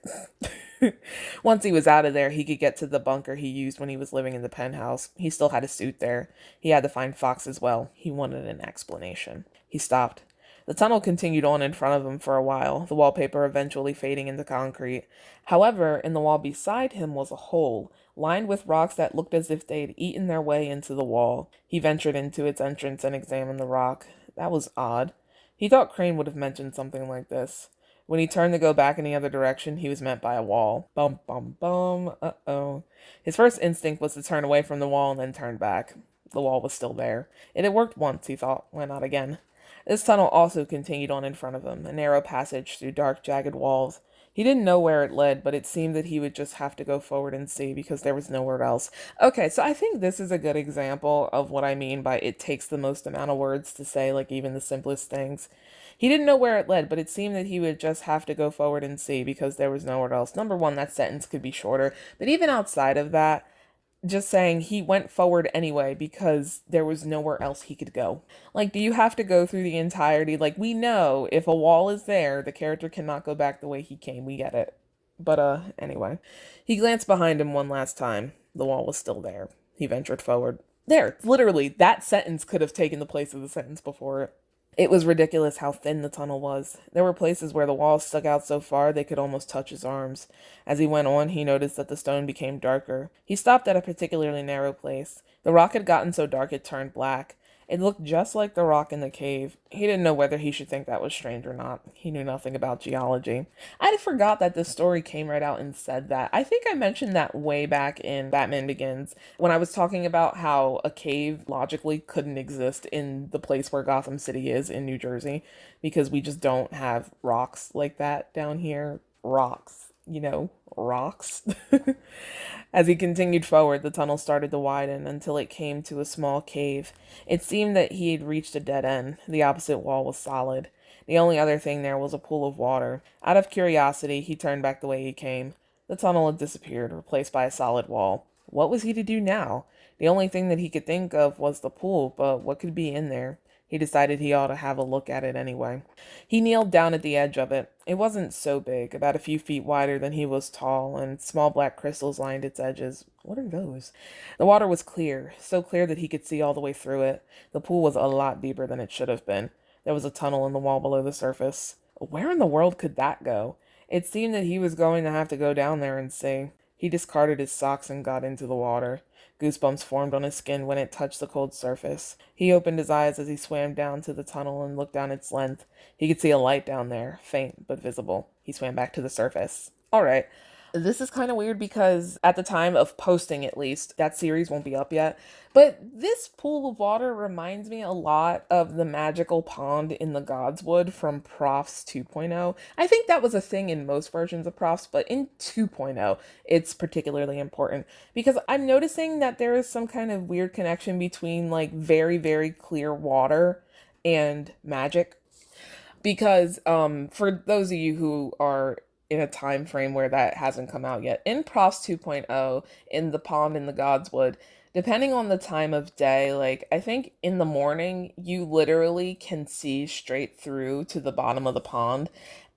Once he was out of there, he could get to the bunker he used when he was living in the penthouse. He still had a suit there. He had to find Fox as well. He wanted an explanation. He stopped. The tunnel continued on in front of him for a while, the wallpaper eventually fading into concrete. However, in the wall beside him was a hole, lined with rocks that looked as if they'd eaten their way into the wall. He ventured into its entrance and examined the rock. That was odd. He thought Crane would have mentioned something like this. When he turned to go back in the other direction, he was met by a wall. Bum, bum, bum. Uh-oh. His first instinct was to turn away from the wall and then turn back. The wall was still there. It had worked once, he thought. Why not again? This tunnel also continued on in front of him, a narrow passage through dark, jagged walls. He didn't know where it led, but it seemed that he would just have to go forward and see because there was nowhere else. Okay, so I think this is a good example of what I mean by it takes the most amount of words to say, like even the simplest things. He didn't know where it led, but it seemed that he would just have to go forward and see because there was nowhere else. Number one, that sentence could be shorter, but even outside of that, just saying he went forward anyway because there was nowhere else he could go. Like, do you have to go through the entirety? Like, we know if a wall is there, the character cannot go back the way he came. We get it. But, anyway. He glanced behind him one last time. The wall was still there. He ventured forward. There, literally, that sentence could have taken the place of the sentence before it. It was ridiculous how thin the tunnel was. There were places where the walls stuck out so far they could almost touch his arms. As he went on, he noticed that the stone became darker. He stopped at a particularly narrow place. The rock had gotten so dark it turned black. It looked just like the rock in the cave. He didn't know whether he should think that was strange or not. He knew nothing about geology. I forgot that this story came right out and said that. I think I mentioned that way back in Batman Begins when I was talking about how a cave logically couldn't exist in the place where Gotham City is in New Jersey because we just don't have rocks like that down here. Rocks, rocks. As he continued forward, the tunnel started to widen until it came to a small cave. It seemed that he had reached a dead end. The opposite wall was solid. The only other thing there was a pool of water. Out of curiosity, he turned back the way he came. The tunnel had disappeared, replaced by a solid wall. What was he to do now? The only thing that he could think of was the pool, but what could be in there? He decided he ought to have a look at it anyway. He kneeled down at the edge of it. It wasn't so big, about a few feet wider than he was tall, and small black crystals lined its edges. What are those? The water was clear, so clear that he could see all the way through it. The pool was a lot deeper than it should have been. There was a tunnel in the wall below the surface. Where in the world could that go? It seemed that he was going to have to go down there and see. He discarded his socks and got into the water. Goosebumps formed on his skin when it touched the cold surface. He opened his eyes as he swam down to the tunnel and looked down its length. He could see a light down there, faint but visible. He swam back to the surface. All right. This is kind of weird because at the time of posting, at least, that series won't be up yet. But this pool of water reminds me a lot of the magical pond in the Godswood from Profs 2.0. I think that was a thing in most versions of Profs, but in 2.0, it's particularly important because I'm noticing that there is some kind of weird connection between like very, very clear water and magic. Because for those of you who are in a time frame where that hasn't come out yet, in Profs 2.0, in the pond in the Godswood, depending on the time of day, like I think in the morning, you literally can see straight through to the bottom of the pond.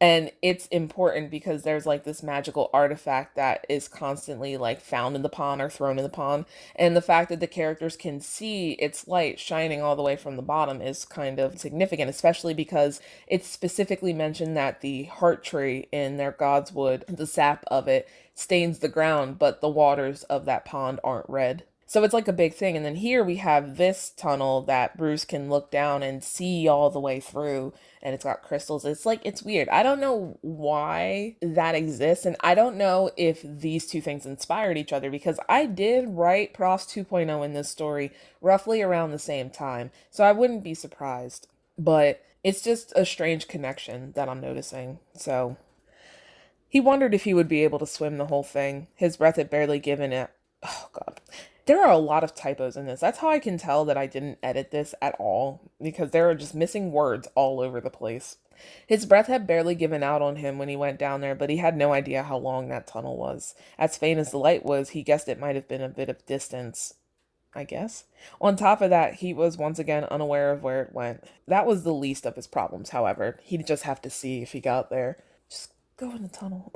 And it's important because there's like this magical artifact that is constantly like found in the pond or thrown in the pond. And the fact that the characters can see its light shining all the way from the bottom is kind of significant, especially because it's specifically mentioned that the heart tree in their Godswood, the sap of it stains the ground, but the waters of that pond aren't red. So it's like a big thing. And then here we have this tunnel that Bruce can look down and see all the way through. And it's got crystals. It's like, it's weird. I don't know why that exists. And I don't know if these two things inspired each other because I did write Profs 2.0 in this story roughly around the same time. So I wouldn't be surprised. But it's just a strange connection that I'm noticing. So he wondered if he would be able to swim the whole thing. His breath had barely given it. Oh, God. There are a lot of typos in this. That's how I can tell that I didn't edit this at all, because there are just missing words all over the place. His breath had barely given out on him when he went down there, but he had no idea how long that tunnel was. As faint as the light was, he guessed it might have been a bit of distance, I guess. On top of that, he was once again unaware of where it went. That was the least of his problems, however. He'd just have to see if he got there. Just go in the tunnel.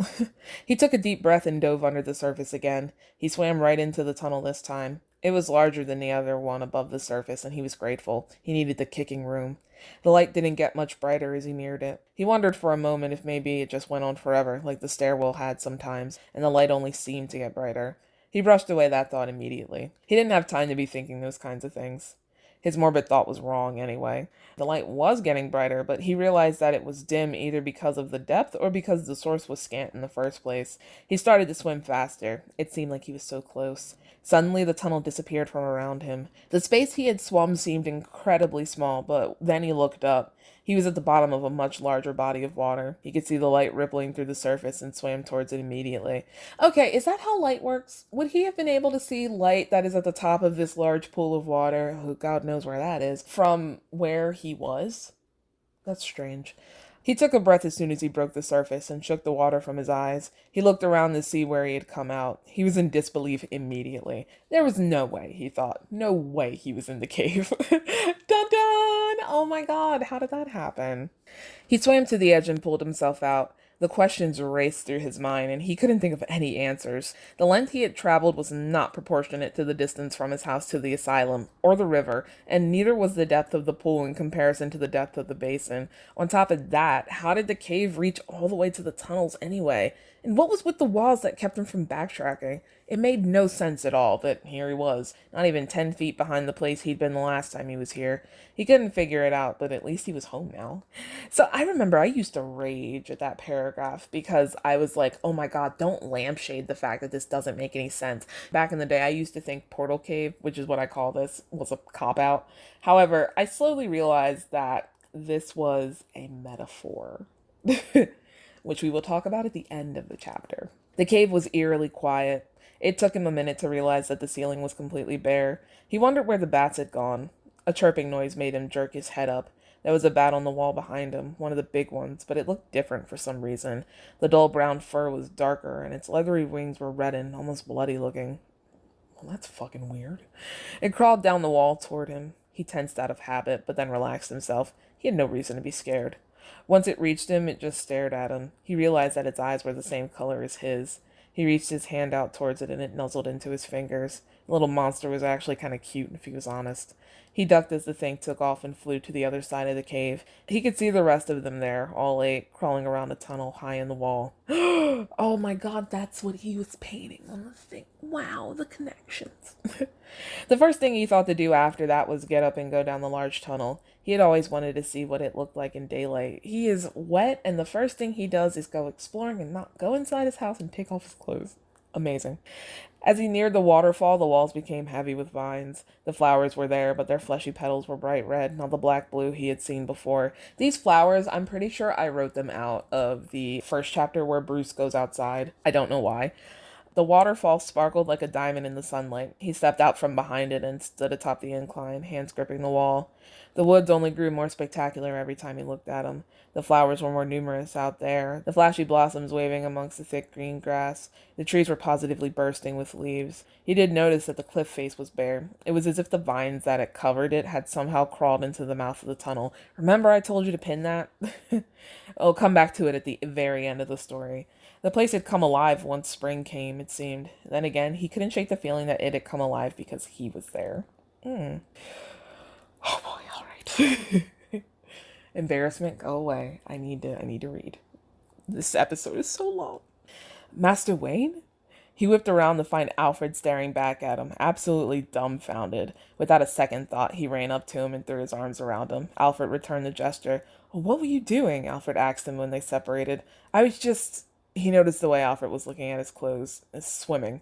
He took a deep breath and dove under the surface again. He swam right into the tunnel this time. It was larger than the other one above the surface, and he was grateful. He needed the kicking room. The light didn't get much brighter as he neared it. He wondered for a moment if maybe it just went on forever, like the stairwell had sometimes, and the light only seemed to get brighter. He brushed away that thought immediately. He didn't have time to be thinking those kinds of things. His morbid thought was wrong, anyway. The light was getting brighter, but he realized that it was dim either because of the depth or because the source was scant in the first place. He started to swim faster. It seemed like he was so close. Suddenly, the tunnel disappeared from around him. The space he had swum seemed incredibly small, but then he looked up. He was at the bottom of a much larger body of water. He could see the light rippling through the surface and swam towards it immediately. Okay, is that how light works? Would he have been able to see light that is at the top of this large pool of water, who God knows where that is, from where he was? That's strange. He took a breath as soon as he broke the surface and shook the water from his eyes. He looked around to see where he had come out. He was in disbelief immediately. There was no way, he thought. No way he was in the cave. Dun dun! Oh my God, how did that happen? He swam to the edge and pulled himself out. The questions raced through his mind, and he couldn't think of any answers. The length he had traveled was not proportionate to the distance from his house to the asylum, or the river, and neither was the depth of the pool in comparison to the depth of the basin. On top of that, how did the cave reach all the way to the tunnels anyway? And what was with the walls that kept him from backtracking? It made no sense at all, but here he was, not even 10 feet behind the place he'd been the last time he was here. He couldn't figure it out, but at least he was home now. So I remember I used to rage at that paragraph because I was like, oh my God, don't lampshade the fact that this doesn't make any sense. Back in the day, I used to think Portal Cave, which is what I call this, was a cop-out. However, I slowly realized that this was a metaphor. Which we will talk about at the end of the chapter. The cave was eerily quiet. It took him a minute to realize that the ceiling was completely bare. He wondered where the bats had gone. A chirping noise made him jerk his head up. There was a bat on the wall behind him, one of the big ones, but it looked different for some reason. The dull brown fur was darker, and its leathery wings were reddened, almost bloody looking. Well, that's fucking weird. It crawled down the wall toward him. He tensed out of habit, but then relaxed himself. He had no reason to be scared. Once it reached him, it just stared at him. He realized that its eyes were the same color as his. He reached his hand out towards it, and it nuzzled into his fingers. The little monster was actually kind of cute, if he was honest. He ducked as the thing took off and flew to the other side of the cave. He could see the rest of them there, all eight, crawling around a tunnel high in the wall. Oh my God, that's what he was painting on the thing. Wow, the connections. The first thing he thought to do after that was get up and go down the large tunnel. He had always wanted to see what it looked like in daylight. He is wet, and the first thing he does is go exploring and not go inside his house and take off his clothes. Amazing. As he neared the waterfall, the walls became heavy with vines. The flowers were there, but their fleshy petals were bright red, not the black blue he had seen before. These flowers, I'm pretty sure I wrote them out of the first chapter where Bruce goes outside. I don't know why. The waterfall sparkled like a diamond in the sunlight. He stepped out from behind it and stood atop the incline, hands gripping the wall. The woods only grew more spectacular every time he looked at them. The flowers were more numerous out there, the flashy blossoms waving amongst the thick green grass. The trees were positively bursting with leaves. He did notice that the cliff face was bare. It was as if the vines that had covered it had somehow crawled into the mouth of the tunnel. Remember I told you to pin that? I'll come back to it at the very end of the story. The place had come alive once spring came, it seemed. Then again, he couldn't shake the feeling that it had come alive because he was there. Oh boy, all right. Embarrassment, go away. I need to read. This episode is so long. Master Wayne? He whipped around to find Alfred staring back at him, absolutely dumbfounded. Without a second thought, he ran up to him and threw his arms around him. Alfred returned the gesture. What were you doing? Alfred asked him when they separated. I was just... He noticed the way Alfred was looking at his clothes, swimming.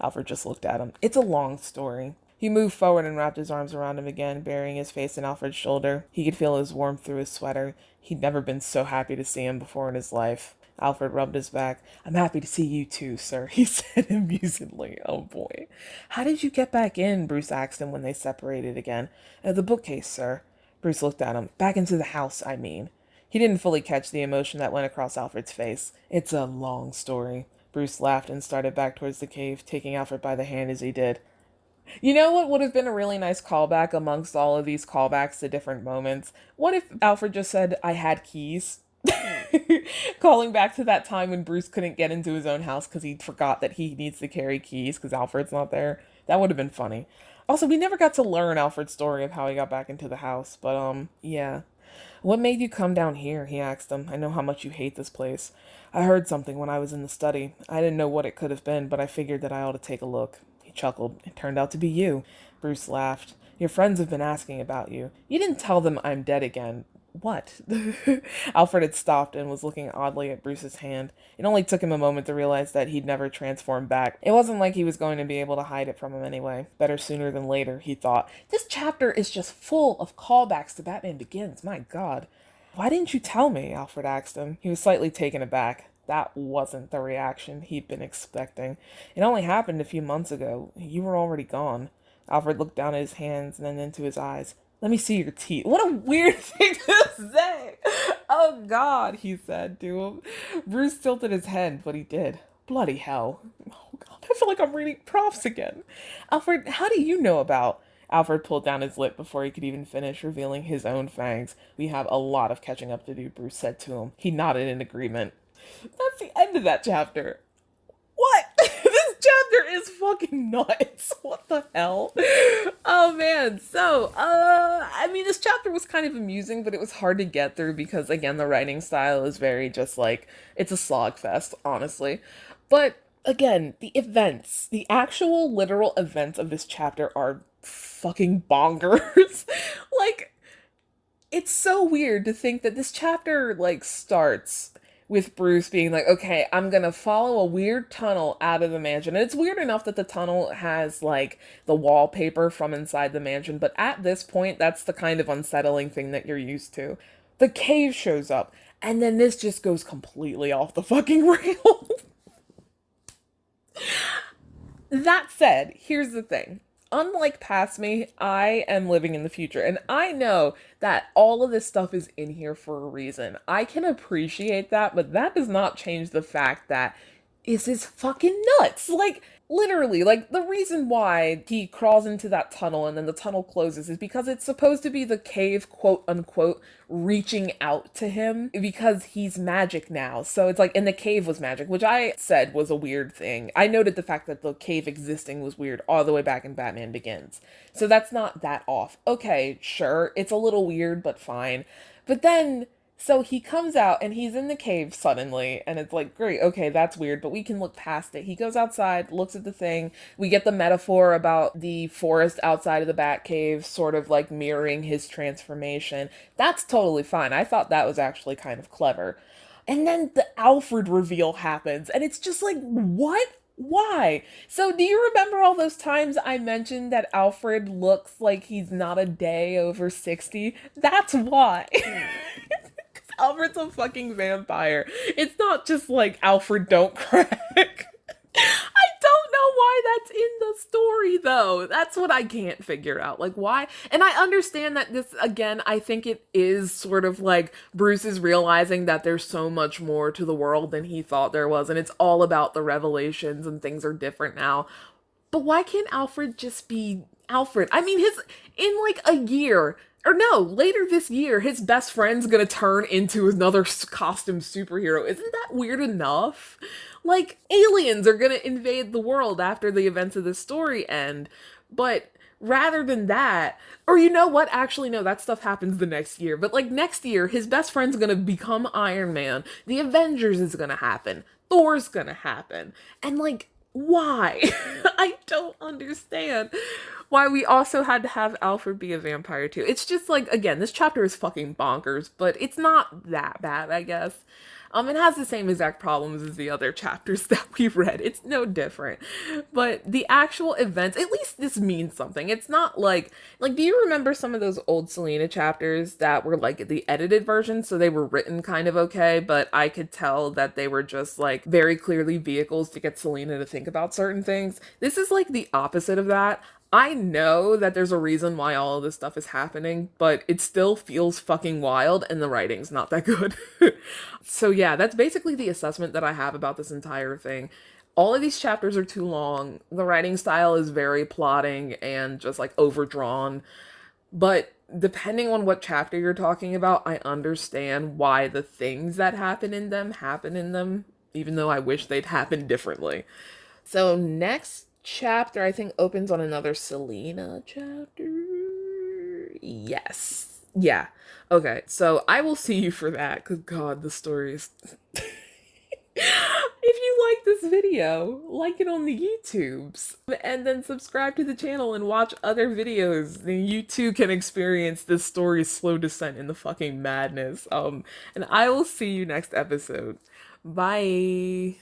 Alfred just looked at him. It's a long story. He moved forward and wrapped his arms around him again, burying his face in Alfred's shoulder. He could feel his warmth through his sweater. He'd never been so happy to see him before in his life. Alfred rubbed his back. I'm happy to see you too, sir, he said amusedly. Oh boy. How did you get back in? Bruce asked him when they separated again. The bookcase, sir. Bruce looked at him. Back into the house, I mean. He didn't fully catch the emotion that went across Alfred's face. It's a long story. Bruce laughed and started back towards the cave, taking Alfred by the hand as he did. You know what would have been a really nice callback amongst all of these callbacks to different moments? What if Alfred just said, I had keys? Calling back to that time when Bruce couldn't get into his own house because he forgot that he needs to carry keys because Alfred's not there. That would have been funny. Also, we never got to learn Alfred's story of how he got back into the house, but yeah. What made you come down here? He asked him. I know how much you hate this place. I heard something when I was in the study. I didn't know what it could have been, but I figured that I ought to take a look. He chuckled. It turned out to be you. Bruce laughed. Your friends have been asking about you. You didn't tell them I'm dead again. What? Alfred had stopped and was looking oddly at Bruce's hand. It only took him a moment to realize that he'd never transformed back. It wasn't like he was going to be able to hide it from him anyway. Better sooner than later, he thought. This chapter is just full of callbacks to Batman Begins. My God. Why didn't you tell me? Alfred asked him. He was slightly taken aback. That wasn't the reaction he'd been expecting. It only happened a few months ago. You were already gone. Alfred looked down at his hands and then into his eyes. Let me see your teeth. What a weird thing to say. Oh, God, he said to him. Bruce tilted his head, but he did. Bloody hell. Oh, God, I feel like I'm reading Profs again. Alfred, how do you know about... Alfred pulled down his lip before he could even finish, revealing his own fangs. We have a lot of catching up to do, Bruce said to him. He nodded in agreement. That's the end of that chapter. What? This chapter is fucking nuts. What the hell? Oh man. So, I mean, this chapter was kind of amusing, but it was hard to get through because, again, the writing style is very just like, it's a slog fest, honestly. But, again, the events, the actual literal events of this chapter are fucking bonkers. Like, it's so weird to think that this chapter, like, starts with Bruce being like, okay, I'm gonna follow a weird tunnel out of the mansion. And it's weird enough that the tunnel has, like, the wallpaper from inside the mansion, but at this point, that's the kind of unsettling thing that you're used to. The cave shows up, and then this just goes completely off the fucking rails. That said, here's the thing. Unlike past me, I am living in the future, and I know that all of this stuff is in here for a reason. I can appreciate that, but that does not change the fact that this is fucking nuts. Like, literally, like, the reason why he crawls into that tunnel and then the tunnel closes is because it's supposed to be the cave, quote unquote, reaching out to him because he's magic now. So it's like, and the cave was magic, which I said was a weird thing. I noted the fact that the cave existing was weird all the way back in Batman Begins. So that's not that off. Okay, sure, it's a little weird, but fine. But then... so he comes out and he's in the cave suddenly, and it's like, great, okay, that's weird, but we can look past it. He goes outside, looks at the thing. We get the metaphor about the forest outside of the Batcave sort of like mirroring his transformation. That's totally fine. I thought that was actually kind of clever. And then the Alfred reveal happens, and it's just like, what? Why? So do you remember all those times I mentioned that Alfred looks like he's not a day over 60? That's why. Alfred's a fucking vampire. It's not just like Alfred don't crack. I don't know why that's in the story though. That's what I can't figure out. Like why? And I understand that this, again, I think it is sort of like Bruce is realizing that there's so much more to the world than he thought there was. And it's all about the revelations and things are different now. But why can't Alfred just be Alfred? I mean, in like a year, or no, later this year, his best friend's gonna turn into another costume superhero. Isn't that weird enough? Like, aliens are gonna invade the world after the events of this story end. But rather than that, or you know what? Actually, no, that stuff happens the next year. But like next year, his best friend's gonna become Iron Man. The Avengers is gonna happen. Thor's gonna happen. And like, why? I don't understand why we also had to have Alfred be a vampire too. It's just like, again, this chapter is fucking bonkers, but it's not that bad, I guess. It has the same exact problems as the other chapters that we read. It's no different. But the actual events, at least this means something. It's not like, do you remember some of those old Selena chapters that were like the edited version? So they were written kind of okay, but I could tell that they were just like very clearly vehicles to get Selena to think about certain things. This is like the opposite of that. I know that there's a reason why all of this stuff is happening, but it still feels fucking wild and the writing's not that good. So yeah, that's basically the assessment that I have about this entire thing. All of these chapters are too long. The writing style is very plotting and just like overdrawn. But depending on what chapter you're talking about, I understand why the things that happen in them, even though I wish they'd happen differently. So next chapter, I think, opens on another Selena chapter. Yes. Yeah. Okay, so I will see you for that, because God, the story is... If you like this video, like it on the YouTubes, and then subscribe to the channel and watch other videos, then you too can experience this story's slow descent in the fucking madness. And I will see you next episode. Bye!